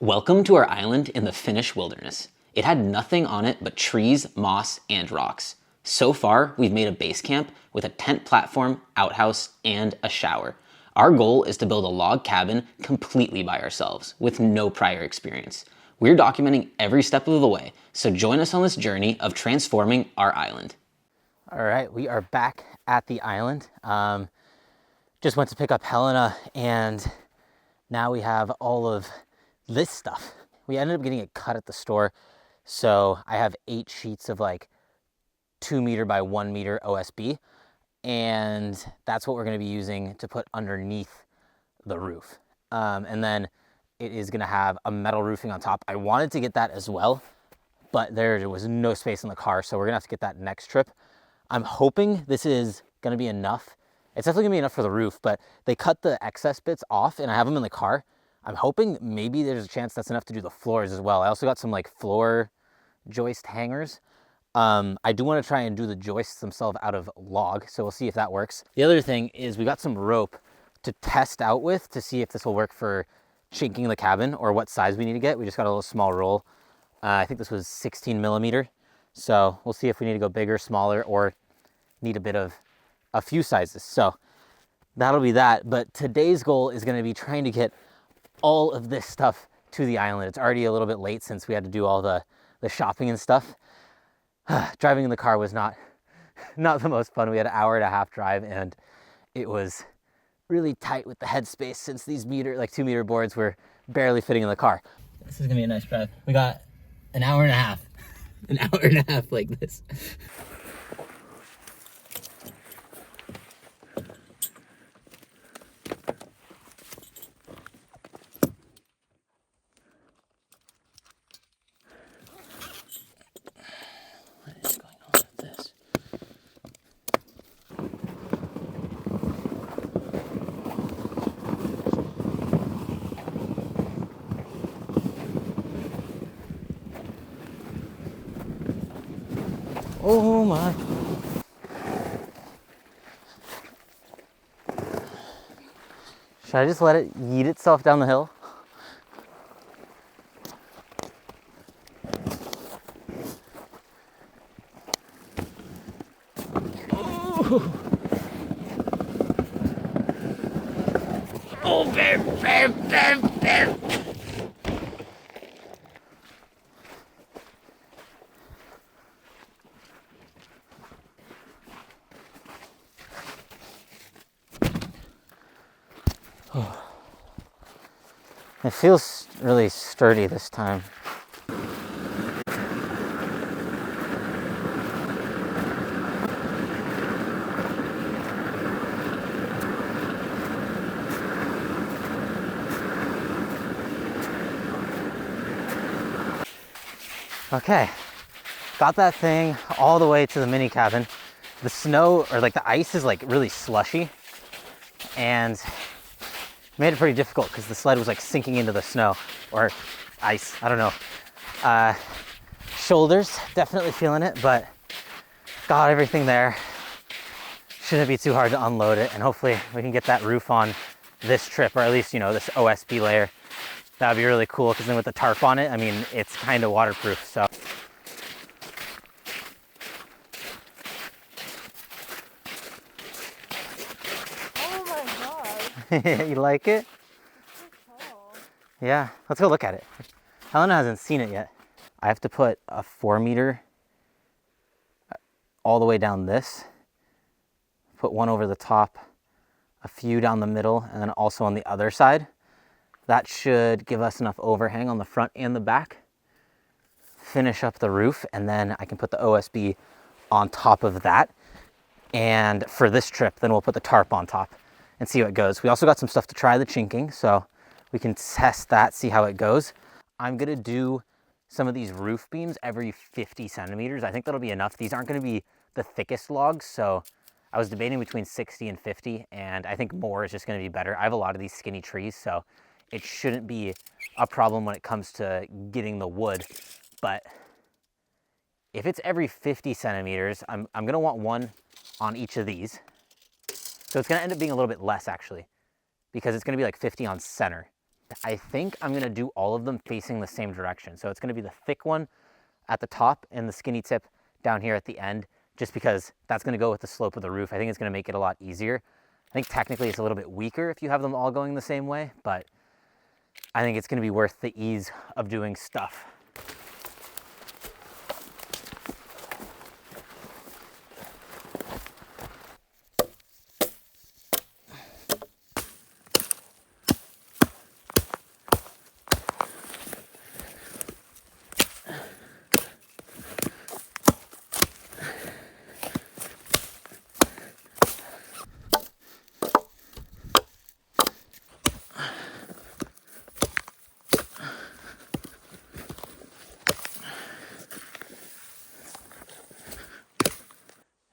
Welcome to our island in the Finnish wilderness. It had nothing on it but trees, moss, and rocks. So far, we've made a base camp with a tent platform, outhouse, and a shower. Our goal is to build a log cabin completely by ourselves with no prior experience. We're documenting every step of the way, so join us on this journey of transforming our island. All right, we are back at the island. Just went to pick up Helena, and now we have all of this stuff. We ended up getting it cut at the store, so I have 8 sheets of like 2 meter by 1 meter OSB, and that's what we're going to be using to put underneath the roof. And then it is going to have a metal roofing on top. I wanted to get that as well, but there was no space in the car, so we're gonna have to get that next trip. I'm hoping this is gonna be enough. It's definitely gonna be enough for the roof, but they cut the excess bits off and I have them in the car. I'm hoping maybe there's a chance that's enough to do the floors as well. I also got some like floor joist hangers. I do want to try and do the joists themselves out of log, so we'll see if that works. The other thing is we got some rope to test out with to see if this will work for chinking the cabin or what size we need to get. We just got a little small roll. I think this was 16 millimeter. So we'll see if we need to go bigger, smaller, or need a few sizes. So that'll be that. But today's goal is going to be trying to get all of this stuff to the island. It's already a little bit late since we had to do all the shopping and stuff. Driving in the car was not the most fun. We had an 1.5-hour drive, and it was really tight with the headspace since these 2 meter boards were barely fitting in the car. This is gonna be a nice drive. We got an 1.5 hours like this. Oh my. Should I just let it yeet itself down the hill? Oh, babe. It feels really sturdy this time. Okay, got that thing all the way to the mini cabin. The snow, or like the ice, is like really slushy, and made it pretty difficult because the sled was like sinking into the snow or ice, I don't know. Shoulders, definitely feeling it, but got everything there. Shouldn't be too hard to unload it, and hopefully we can get that roof on this trip, or at least, this OSB layer. That would be really cool, because then with the tarp on it, I mean, it's kind of waterproof, so. You like it? Yeah, let's go look at it. Helena hasn't seen it yet. I have to put a 4 meter all the way down this, put one over the top, a few down the middle, and then also on the other side. That should give us enough overhang on the front and the back. Finish up the roof, and then I can put the OSB on top of that. And for this trip, then we'll put the tarp on top and see how it goes. We also got some stuff to try the chinking, so we can test that, see how it goes. I'm gonna do some of these roof beams every 50 centimeters. I think that'll be enough. These aren't gonna be the thickest logs, so I was debating between 60 and 50, and I think more is just gonna be better. I have a lot of these skinny trees, so it shouldn't be a problem when it comes to getting the wood. But if it's every 50 centimeters, I'm gonna want one on each of these. So it's gonna end up being a little bit less, actually, because it's gonna be like 50 on center. I think I'm gonna do all of them facing the same direction. So it's gonna be the thick one at the top and the skinny tip down here at the end, just because that's gonna go with the slope of the roof. I think it's gonna make it a lot easier. I think technically it's a little bit weaker if you have them all going the same way, but I think it's gonna be worth the ease of doing stuff.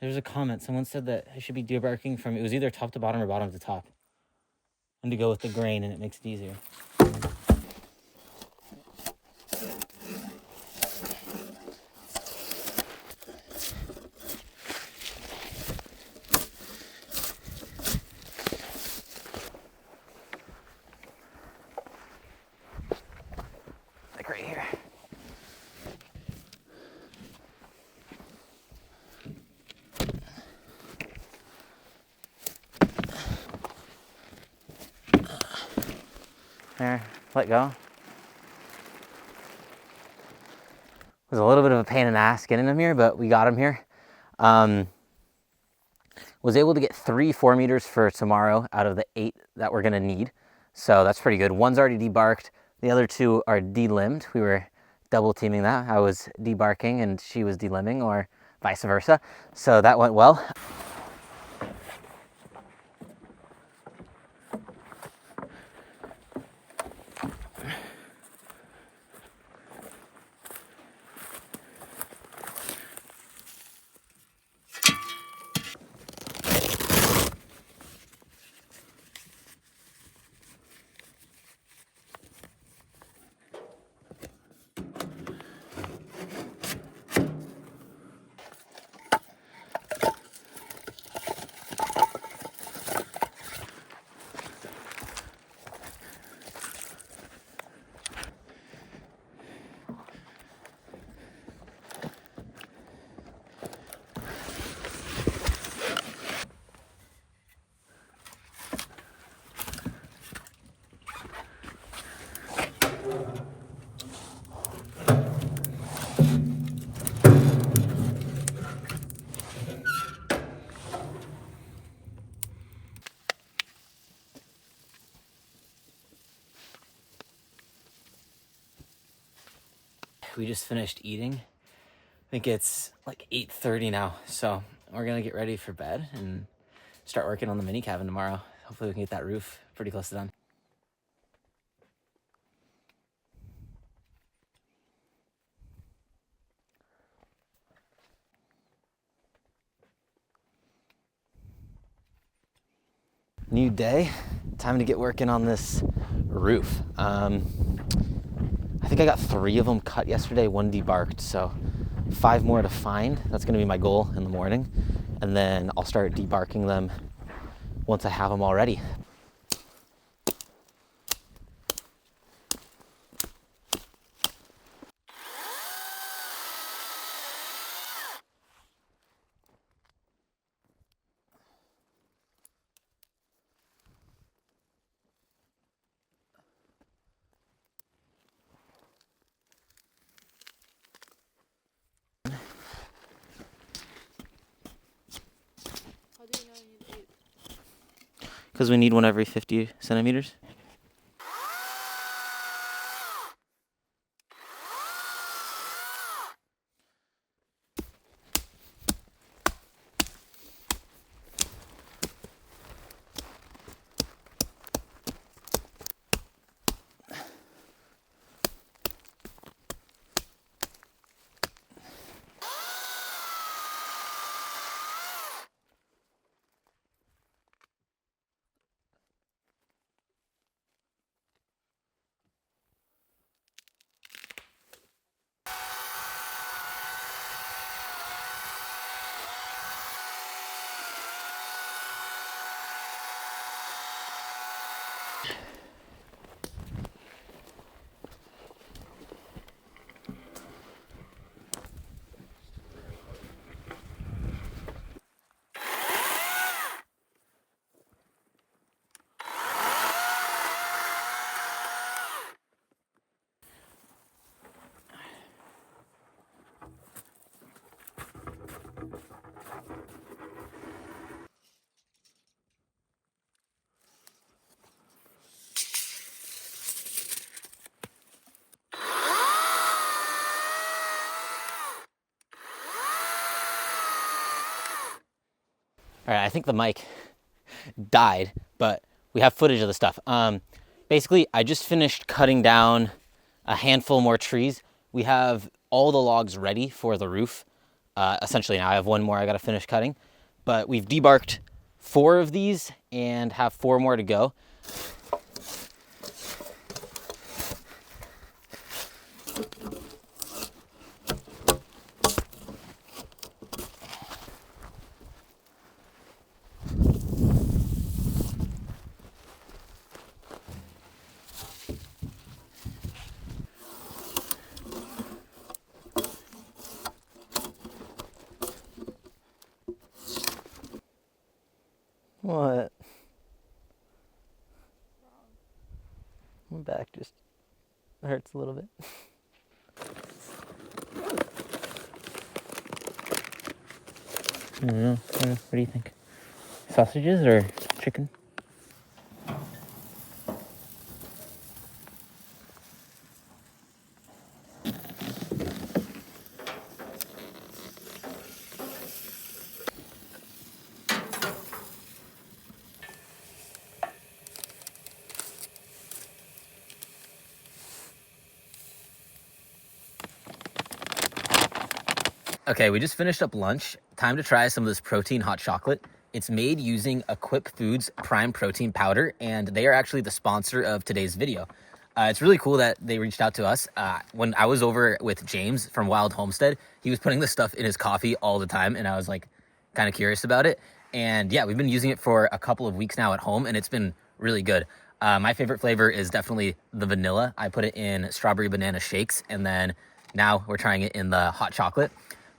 There's a comment. Someone said that I should be debarking from, it was either top to bottom or bottom to top. And to go with the grain, and it makes it easier. Like right here. There, let go. It was a little bit of a pain in the ass getting them here, but we got them here. Was able to get 3 4-meters for tomorrow out of the 8 that we're gonna need. So that's pretty good. One's already debarked. The other 2 are delimbed. We were double teaming that. I was debarking and she was delimbing, or vice versa. So that went well. We just finished eating. I think it's like 8:30 now. So we're gonna get ready for bed and start working on the mini cabin tomorrow. Hopefully we can get that roof pretty close to done. New day, time to get working on this roof. I think I got 3 of them cut yesterday, 1 debarked, so 5 more to find. That's gonna be my goal in the morning. And then I'll start debarking them once I have them all ready. Because we need one every 50 centimeters. All right, I think the mic died, but we have footage of the stuff. Basically, I just finished cutting down a handful more trees. We have all the logs ready for the roof. Essentially now I have one more I gotta finish cutting, but we've debarked 4 of these and have 4 more to go. What? My back just hurts a little bit. I don't know. What do you think? Sausages or chicken? Okay, we just finished up lunch. Time to try some of this protein hot chocolate. It's made using Equip Foods Prime Protein Powder, and they are actually the sponsor of today's video. It's really cool that they reached out to us. When I was over with James from Wild Homestead, he was putting this stuff in his coffee all the time, and I was like kind of curious about it. And yeah, we've been using it for a couple of weeks now at home, and it's been really good. My favorite flavor is definitely the vanilla. I put it in strawberry banana shakes, and then now we're trying it in the hot chocolate.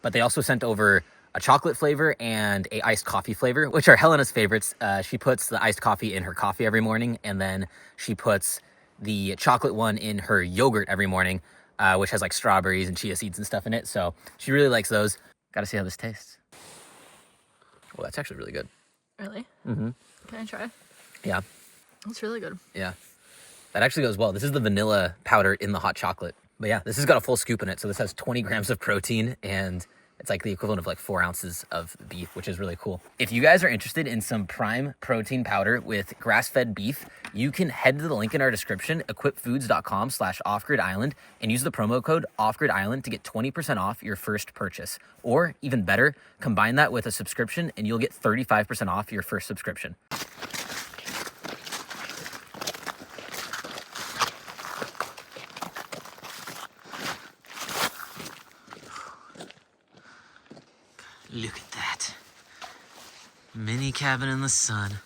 But they also sent over a chocolate flavor and a iced coffee flavor, which are Helena's favorites. She puts the iced coffee in her coffee every morning, and then she puts the chocolate one in her yogurt every morning, which has like strawberries and chia seeds and stuff in it. So she really likes those. Gotta see how this tastes. Well, that's actually really good. Really? Mm-hmm. Can I try? Yeah. It's really good. Yeah. That actually goes well. This is the vanilla powder in the hot chocolate. But yeah, this has got a full scoop in it. So this has 20 grams of protein, and it's like the equivalent of like 4 ounces of beef, which is really cool. If you guys are interested in some prime protein powder with grass-fed beef, you can head to the link in our description, equipfoods.com/offgridisland, and use the promo code offgridisland to get 20% off your first purchase. Or even better, combine that with a subscription and you'll get 35% off your first subscription. Look at that. Mini cabin in the sun.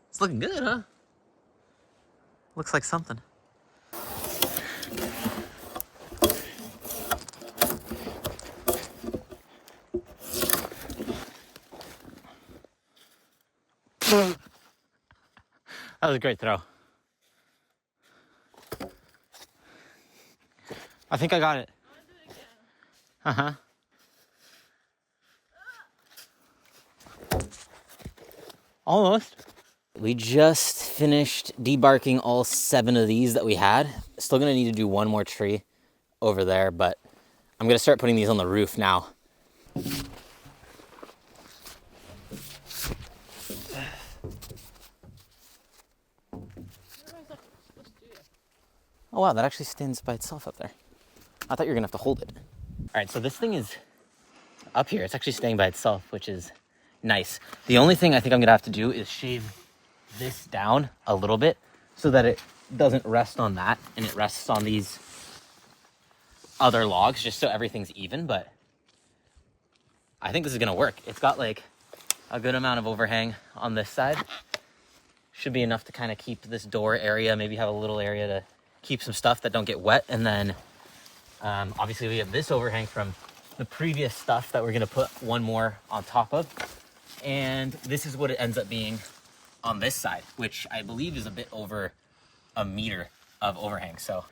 It's looking good, huh? Looks like something. That was a great throw. I think I got it. Uh-huh. Almost. We just finished debarking all 7 of these that we had. Still gonna need to do 1 more tree over there, but I'm gonna start putting these on the roof now. Oh wow, that actually stands by itself up there. I thought you were gonna have to hold it. All right, so this thing is up here. It's actually staying by itself, which is nice. The only thing I think I'm gonna have to do is shave this down a little bit so that it doesn't rest on that and it rests on these other logs, just so everything's even. But I think this is gonna work. It's got like a good amount of overhang on this side. Should be enough to kind of keep this door area, maybe have a little area to keep some stuff that don't get wet. And then obviously we have this overhang from the previous stuff that we're gonna put 1 more on top of. And this is what it ends up being on this side, which I believe is a bit over 1 meter of overhang. So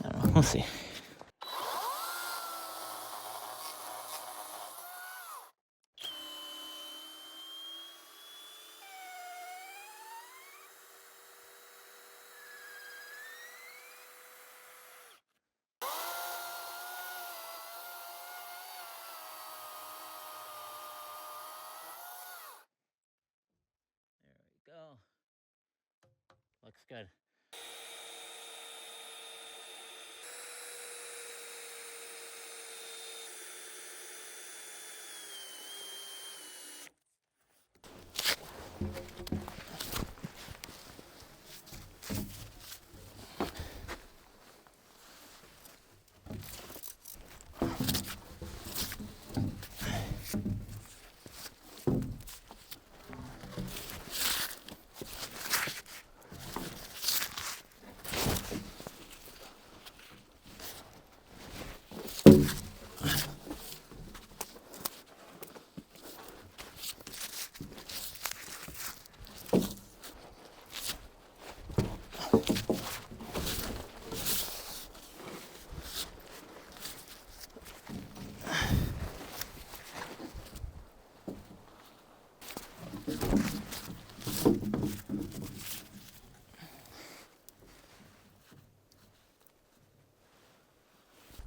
I don't know, we'll see. looks good.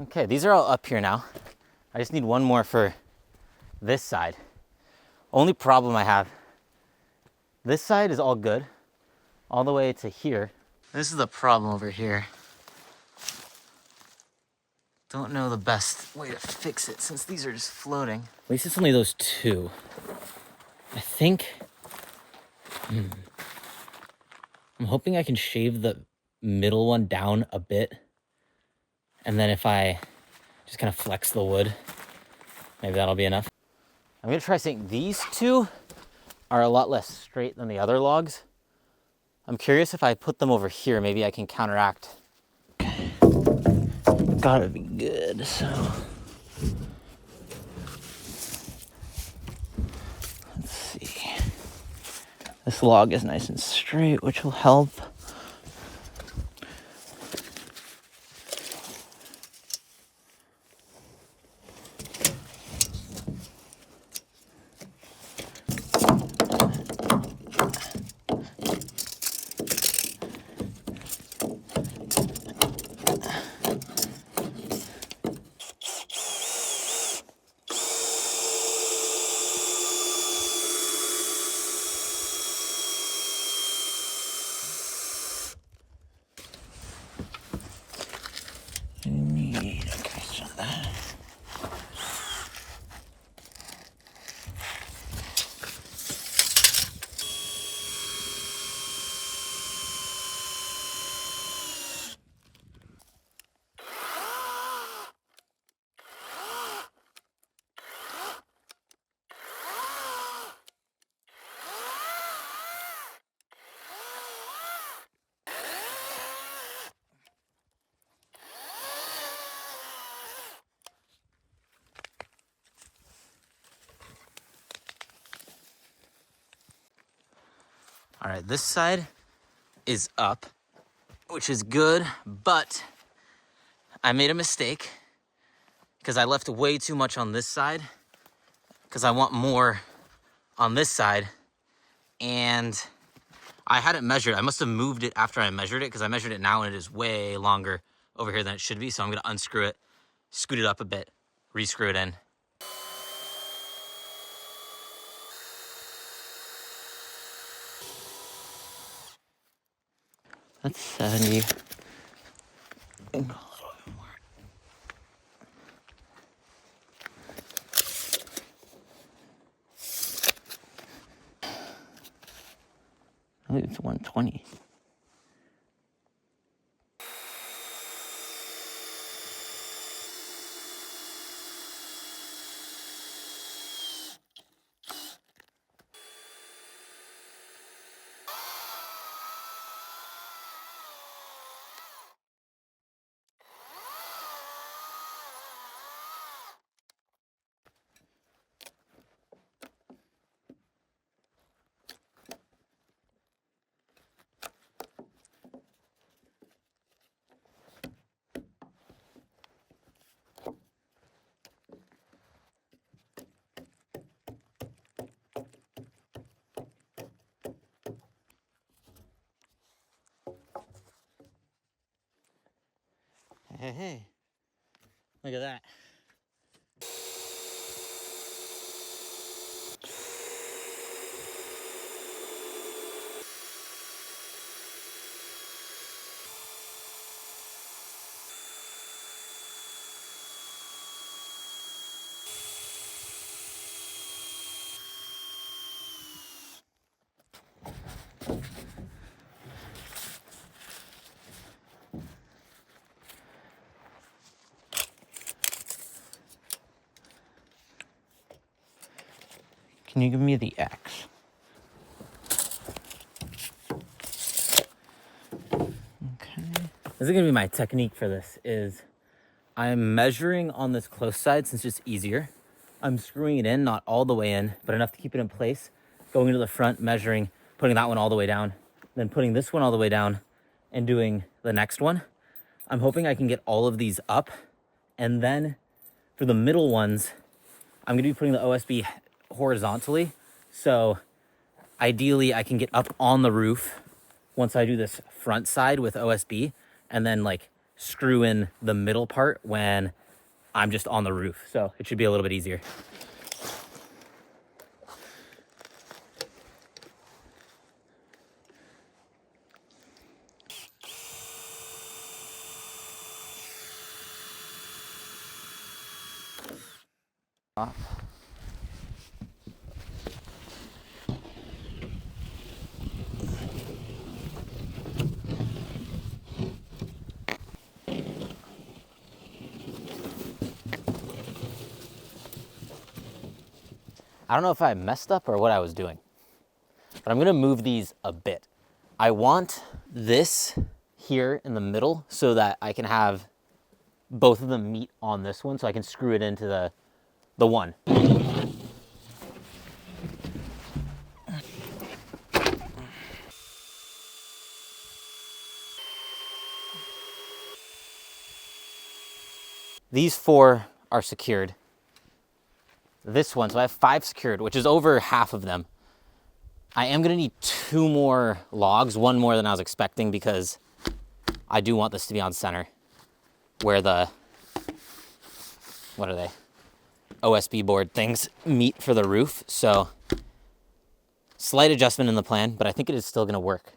Okay, these are all up here now. I just need one more for this side. Only problem I have, this side is all good, all the way to here. This is the problem over here. Don't know the best way to fix it since these are just floating. At least it's only those two. I think, I'm hoping I can shave the middle one down a bit. And then if I just kind of flex the wood, maybe that'll be enough. I'm gonna try saying these two are a lot less straight than the other logs. I'm curious if I put them over here, maybe I can counteract. Gotta be good, so. Let's see. This log is nice and straight, which will help. Okay, so that. All right, this side is up, which is good, but I made a mistake because I left way too much on this side because I want more on this side, and I hadn't measured. I must have moved it after I measured it because I measured it now and it is way longer over here than it should be. So I'm gonna unscrew it, scoot it up a bit, re-screw it in. That's 70. A little bit more. I believe it's 120. Hey, look at that. Can you give me the X? Okay. This is gonna be my technique for this, is I'm measuring on this close side since it's easier. I'm screwing it in, not all the way in, but enough to keep it in place. Going to the front, measuring, putting that one all the way down, then putting this one all the way down and doing the next one. I'm hoping I can get all of these up. And then for the middle ones, I'm gonna be putting the OSB horizontally. So ideally I can get up on the roof once I do this front side with OSB, and then like screw in the middle part when I'm just on the roof. So it should be a little bit easier. I don't know if I messed up or what I was doing, but I'm gonna move these a bit. I want this here in the middle so that I can have both of them meet on this one, so I can screw it into the one. These 4 are secured. This one, so I have 5 secured, which is over half of them. I am gonna need 2 more logs, 1 more than I was expecting, because I do want this to be on center where the, what are they? OSB board things meet for the roof. So slight adjustment in the plan, but I think it is still gonna work.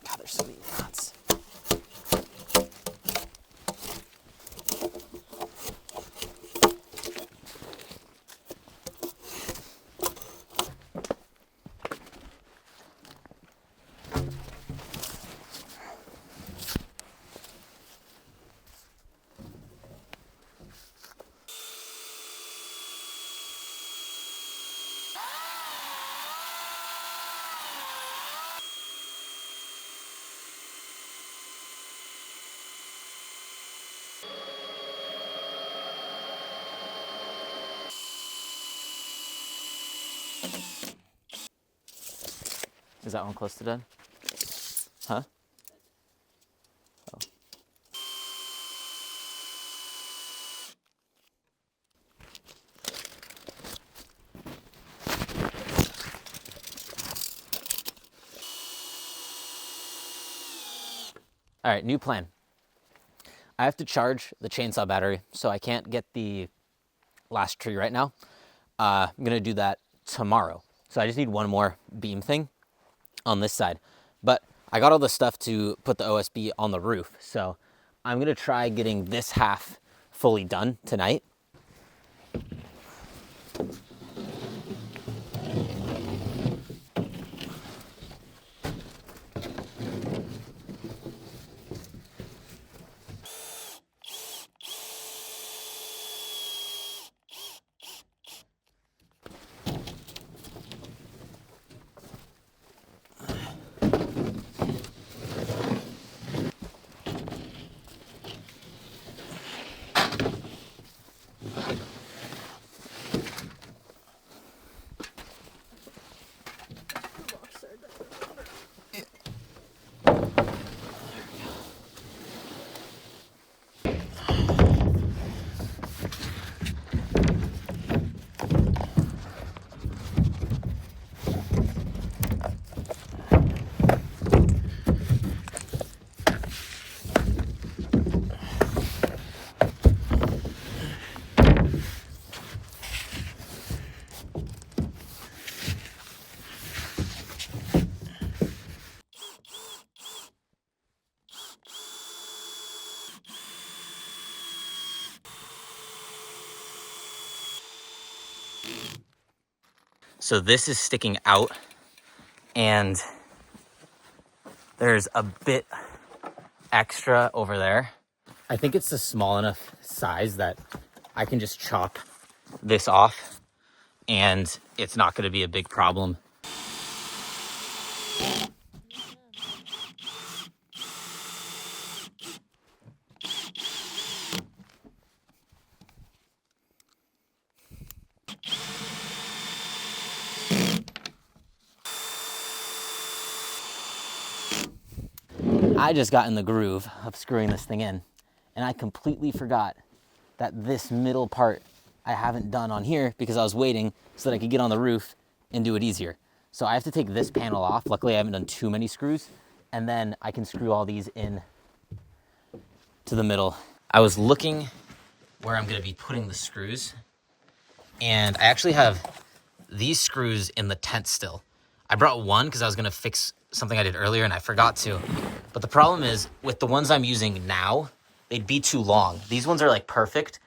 God, there's so many knots. Is that one close to done? Huh? Oh. All right, new plan. I have to charge the chainsaw battery, so I can't get the last tree right now. I'm gonna do that tomorrow. So I just need one more beam thing on this side. But I got all the stuff to put the OSB on the roof. So I'm gonna try getting this half fully done tonight. So this is sticking out, and there's a bit extra over there. I think it's a small enough size that I can just chop this off and it's not going to be a big problem. I just got in the groove of screwing this thing in, and I completely forgot that this middle part I haven't done on here because I was waiting so that I could get on the roof and do it easier. So I have to take this panel off. Luckily, I haven't done too many screws, and then I can screw all these in to the middle. I was looking where I'm gonna be putting the screws, and I actually have these screws in the tent still. I brought one because I was gonna fix something I did earlier and I forgot to. But the problem is with the ones I'm using now, they'd be too long. These ones are like perfect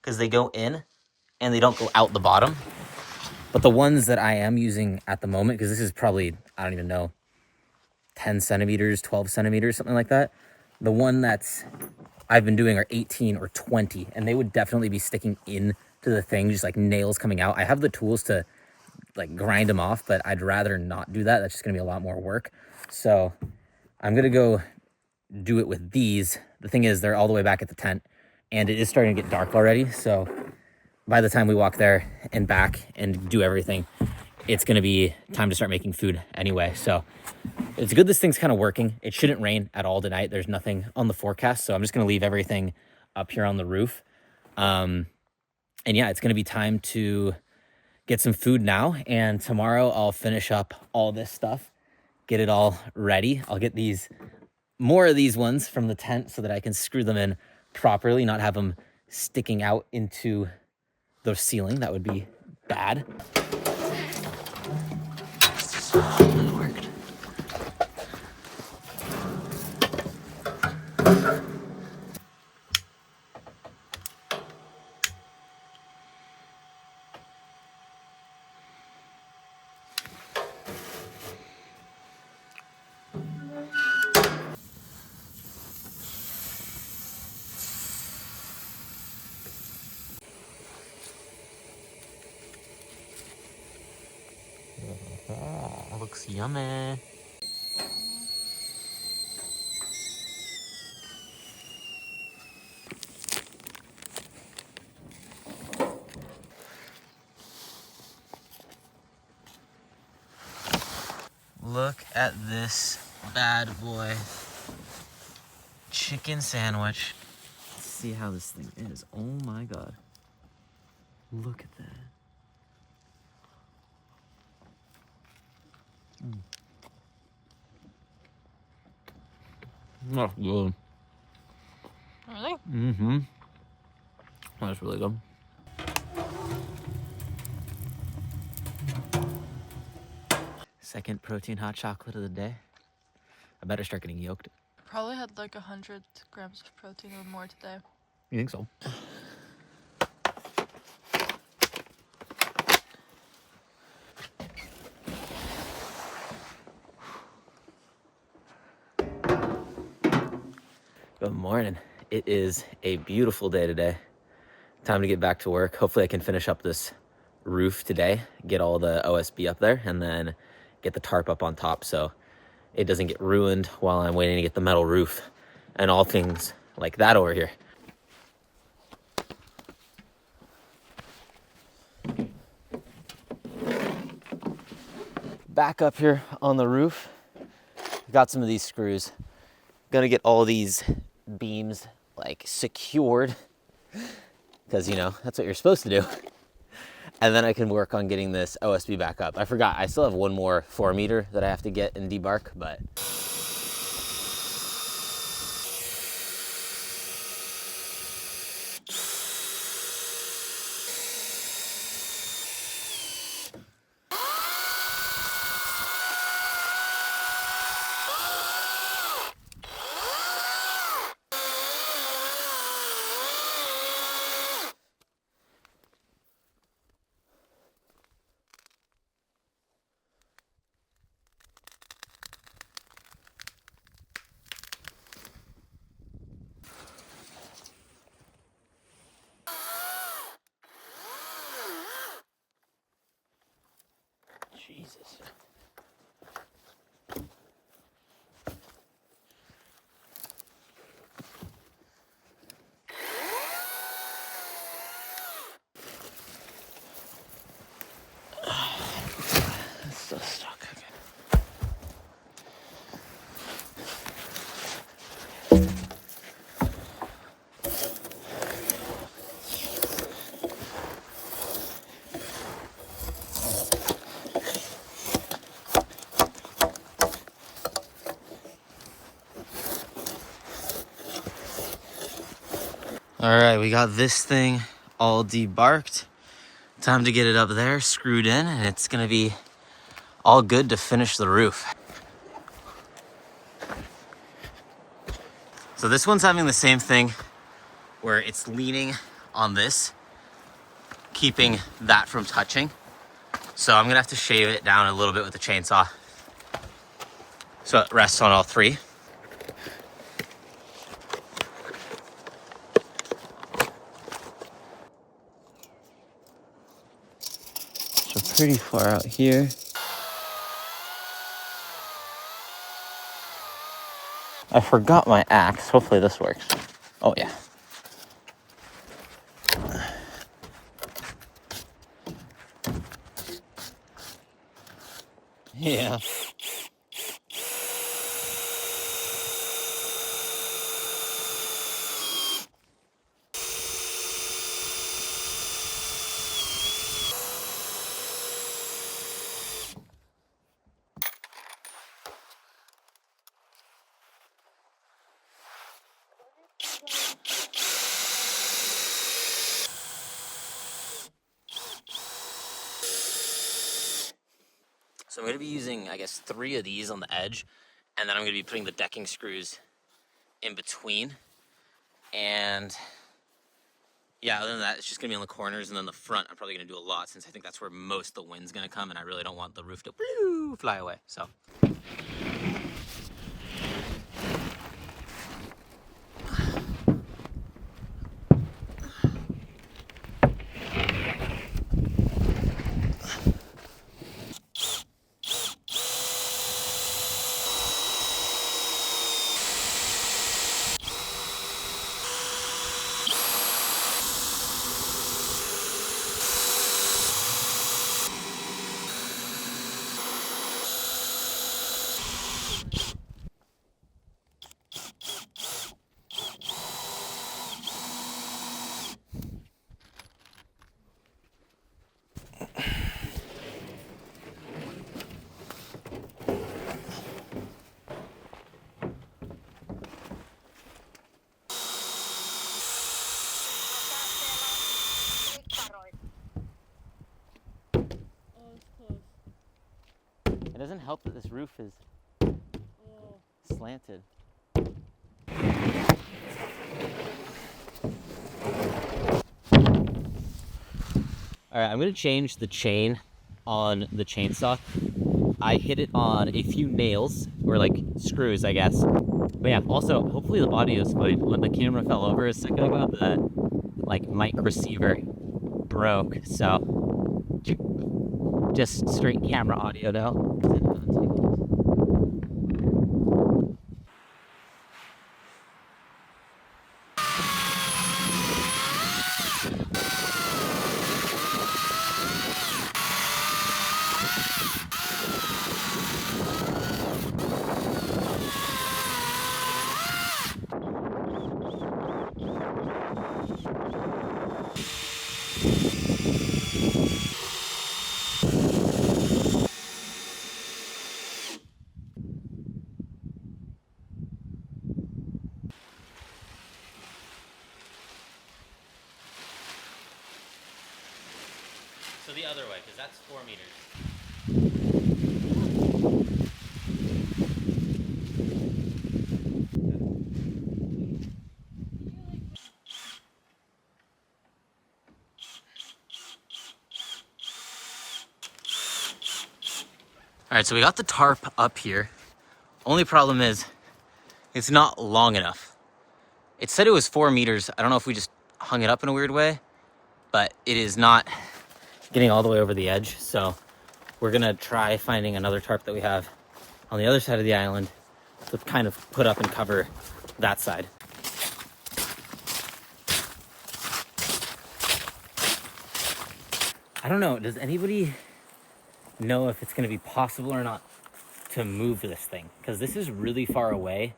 because they go in and they don't go out the bottom. But the ones that I am using at the moment, because this is probably, I don't even know, 10 centimeters, 12 centimeters, something like that. The one that's I've been doing are 18 or 20, and they would definitely be sticking in to the thing, just like nails coming out. I have the tools to like grind them off, but I'd rather not do that. That's just gonna be a lot more work. So I'm gonna go do it with these. The thing is, they're all the way back at the tent, and it is starting to get dark already. So by the time we walk there and back and do everything, it's gonna be time to start making food anyway. So it's good this thing's kind of working. It shouldn't rain at all tonight. There's nothing on the forecast, so I'm just gonna leave everything up here on the roof. And yeah, it's gonna be time to get some food now, and tomorrow I'll finish up all this stuff, get it all ready. I'll get more of these ones from the tent so that I can screw them in properly, not have them sticking out into the ceiling. That would be bad. It worked. Looks yummy. Look at this bad boy. Chicken sandwich. Let's see how this thing is. Oh my God. Look at that. Oh, good. Really? Mm-hmm. That's really good. Second protein hot chocolate of the day. I better start getting yolked. Probably had like 100 grams of protein or more today. You think so? Good morning. It is a beautiful day today. Time to get back to work. Hopefully I can finish up this roof today, get all the OSB up there, and then get the tarp up on top so it doesn't get ruined while I'm waiting to get the metal roof and all things like that over here. Back up here on the roof, got some of these screws. Gonna get all these beams like secured because, you know, that's what you're supposed to do. And then I can work on getting this OSB back up. I forgot, I still have one more 4-meter that I have to get and debark, but Jesus. It's so stuck again. All right, we got this thing all debarked. Time to get it up there, screwed in, and it's gonna be all good to finish the roof. So this one's having the same thing where it's leaning on this, keeping that from touching. So I'm gonna have to shave it down a little bit with the chainsaw so it rests on all three. So pretty far out here. I forgot my axe. Hopefully this works. Oh yeah. Yeah. So I'm going to be using, I guess, 3 of these on the edge, and then I'm going to be putting the decking screws in between. And yeah, other than that, it's just going to be on the corners, and then the front I'm probably going to do a lot since I think that's where most of the wind's going to come, and I really don't want the roof to fly away. So it doesn't help that this roof is slanted. All right, I'm gonna change the chain on the chainsaw. I hit it on a few nails, or like screws, I guess. But yeah, also, hopefully the audio is fine. When the camera fell over a second ago, the like mic receiver broke, so just straight camera audio now. So the other way, because that's 4 meters. All right, so we got the tarp up here. Only problem is it's not long enough. It said it was 4 meters. I don't know if we just hung it up in a weird way, but it is not getting all the way over the edge. So we're gonna try finding another tarp that we have on the other side of the island to kind of put up and cover that side. I don't know, does anybody know if it's gonna be possible or not to move this thing? Because this is really far away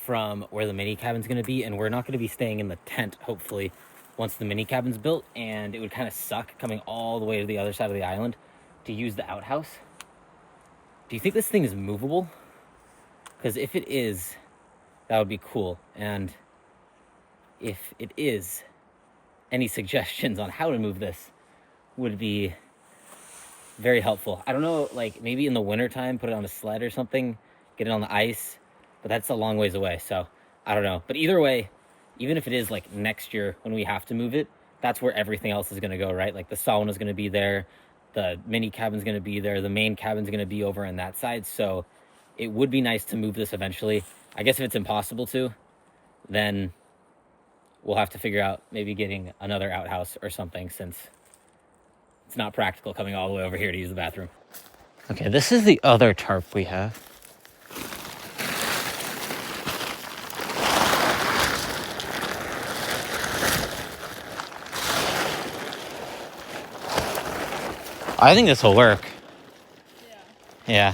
from where the mini cabin's gonna be, and we're not gonna be staying in the tent, hopefully, once the mini cabin's built, and it would kind of suck coming all the way to the other side of the island to use the outhouse. Do you think this thing is movable? Because if it is, that would be cool. And if it is, any suggestions on how to move this would be very helpful. I don't know, like maybe in the wintertime, put it on a sled or something, get it on the ice, but that's a long ways away, so I don't know. But either way, even if it is like next year when we have to move it, that's where everything else is gonna go, right? Like the sauna is gonna be there, the mini cabin's gonna be there, the main cabin's gonna be over on that side, so it would be nice to move this eventually. I guess if it's impossible to, then we'll have to figure out maybe getting another outhouse or something, since it's not practical coming all the way over here to use the bathroom. Okay, this is the other tarp we have. I think this will work. Yeah.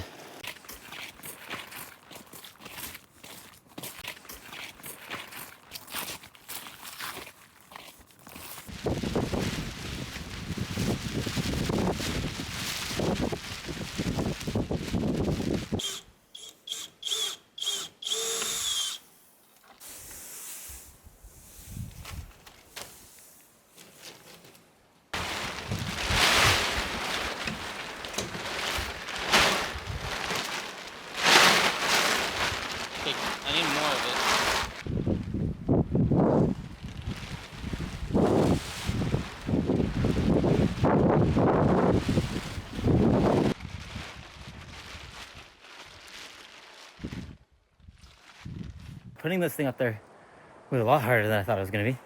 I need more of it. Putting this thing up there was a lot harder than I thought it was gonna be.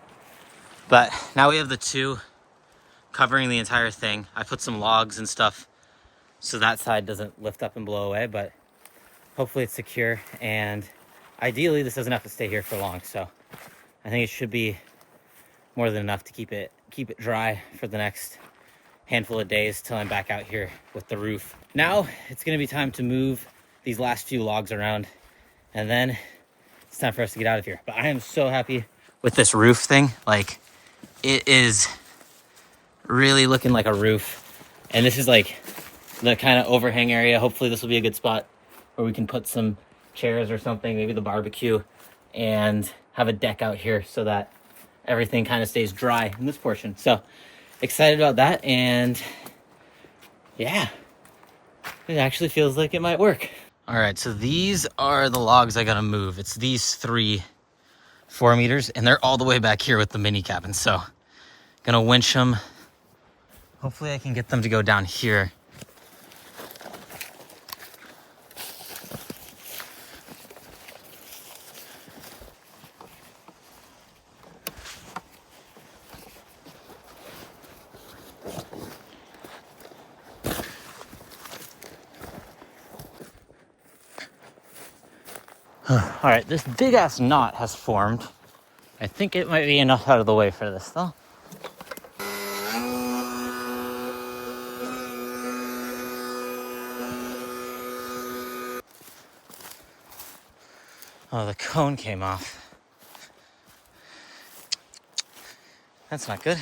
But now we have the two covering the entire thing. I put some logs and stuff so that side doesn't lift up and blow away, but hopefully it's secure, and ideally this doesn't have to stay here for long, so I think it should be more than enough to keep it dry for the next handful of days till I'm back out here with the roof. Now it's gonna be time to move these last few logs around, and then it's time for us to get out of here. But I am so happy with this roof thing. Like, it is really looking like a roof, and this is like the kind of overhang area. Hopefully this will be a good spot where we can put some chairs or something, maybe the barbecue, and have a deck out here so that everything kind of stays dry in this portion. So excited about that, and yeah, it actually feels like it might work. All right, so these are the logs I gotta move. It's these 3 4 meters, and they're all the way back here with the mini cabin. So gonna winch them. Hopefully I can get them to go down here. All right, this big ass knot has formed. I think it might be enough out of the way for this though. Oh, the cone came off. That's not good.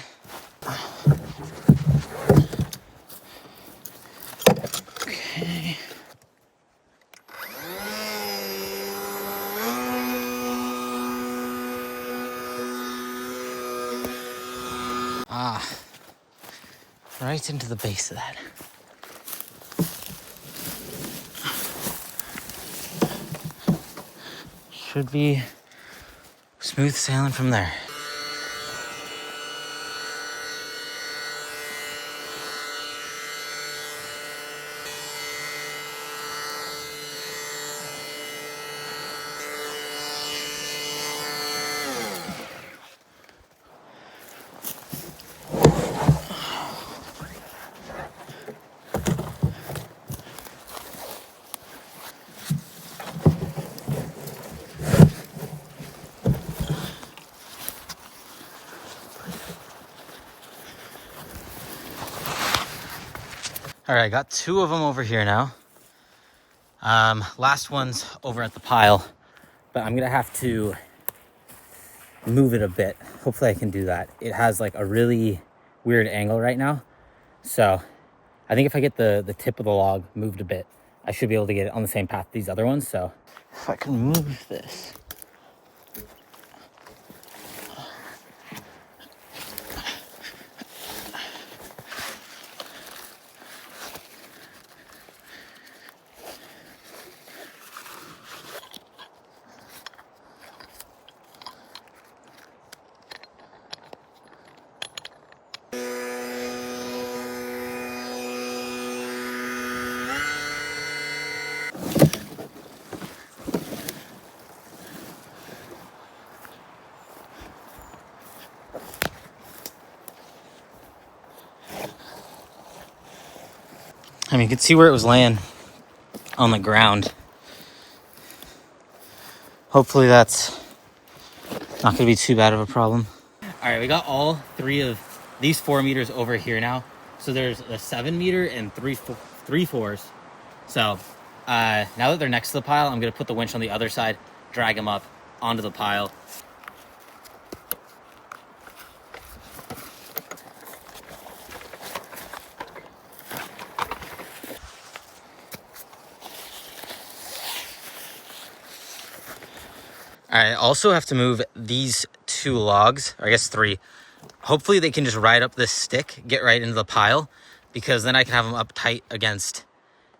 Okay. Right into the base of that. Should be smooth sailing from there. All right, I got 2 of them over here now. Last one's over at the pile, but I'm gonna have to move it a bit. Hopefully I can do that. It has like a really weird angle right now. So I think if I get the tip of the log moved a bit, I should be able to get it on the same path these other ones. So if I can move this. I mean, you can see where it was laying on the ground. Hopefully that's not gonna be too bad of a problem. All right, we got all 3 of these 4 meters over here now. So there's a 7 meter and three 4s. So now that they're next to the pile, I'm gonna put the winch on the other side, drag them up onto the pile. I also have to move these 2 logs, or I guess 3. Hopefully they can just ride up this stick, get right into the pile, because then I can have them up tight against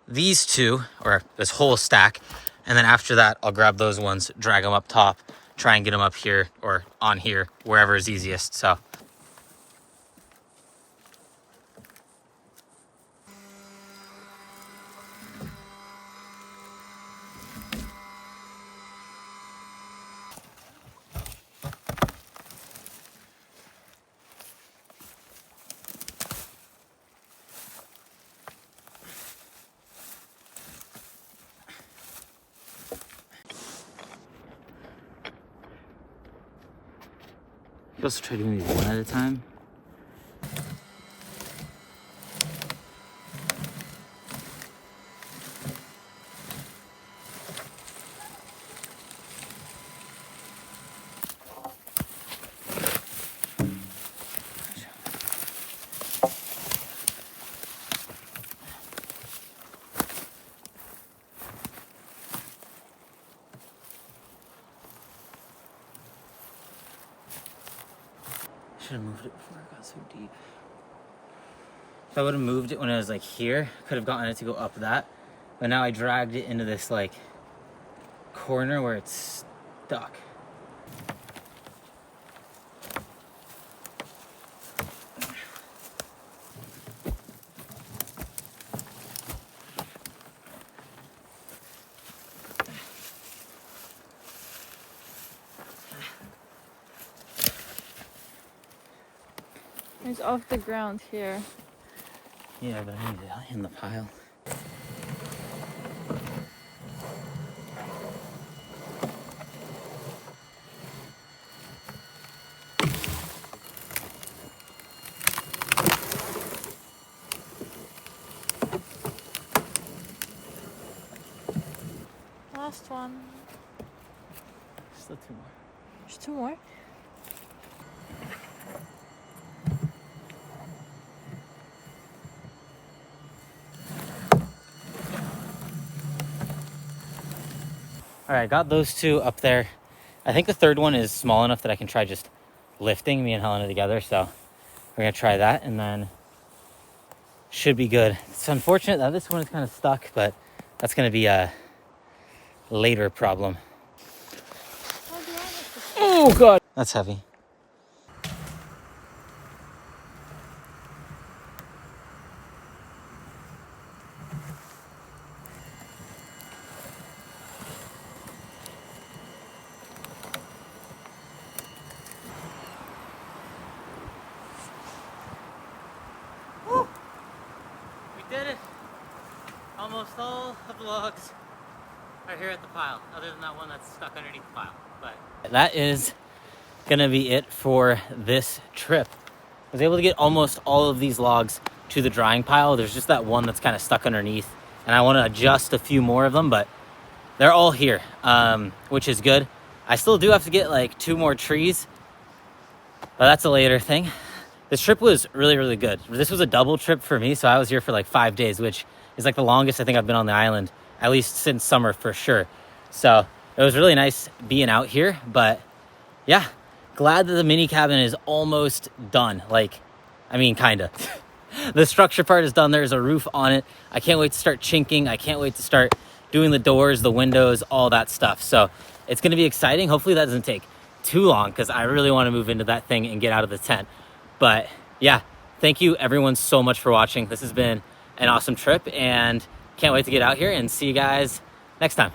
these 2, or this whole stack. And then after that, I'll grab those ones, drag them up top, try and get them up here or on here, wherever is easiest. So you also try doing these one at a time. Should have moved it before it got so deep. If I would have moved it when I was like here, could have gotten it to go up that. But now I dragged it into this like corner where it's stuck. It's off the ground here. Yeah, but I need it in the pile. Last one. Still 2 more. There's 2 more. All right, got those 2 up there. I think the 3rd one is small enough that I can try just lifting me and Helena together. So we're gonna try that and then should be good. It's unfortunate that this one is kind of stuck, but that's gonna be a later problem. Oh God, that's heavy. Did it. Almost all of the logs are here at the pile, other than that one that's stuck underneath the pile. But that is gonna be it for this trip. I was able to get almost all of these logs to the drying pile. There's just that one that's kind of stuck underneath, and I want to adjust a few more of them, but they're all here, which is good. I still do have to get like 2 more trees, but that's a later thing. This trip was really, really good. This was a double trip for me, so I was here for like 5 days, which is like the longest I think I've been on the island, at least since summer for sure. So it was really nice being out here, but yeah, glad that the mini cabin is almost done. Like, I mean, kind of. The structure part is done. There's a roof on it. I can't wait to start chinking. I can't wait to start doing the doors, the windows, all that stuff. So it's going to be exciting. Hopefully that doesn't take too long, because I really want to move into that thing and get out of the tent. But yeah, thank you everyone so much for watching. This has been an awesome trip, and can't wait to get out here and see you guys next time.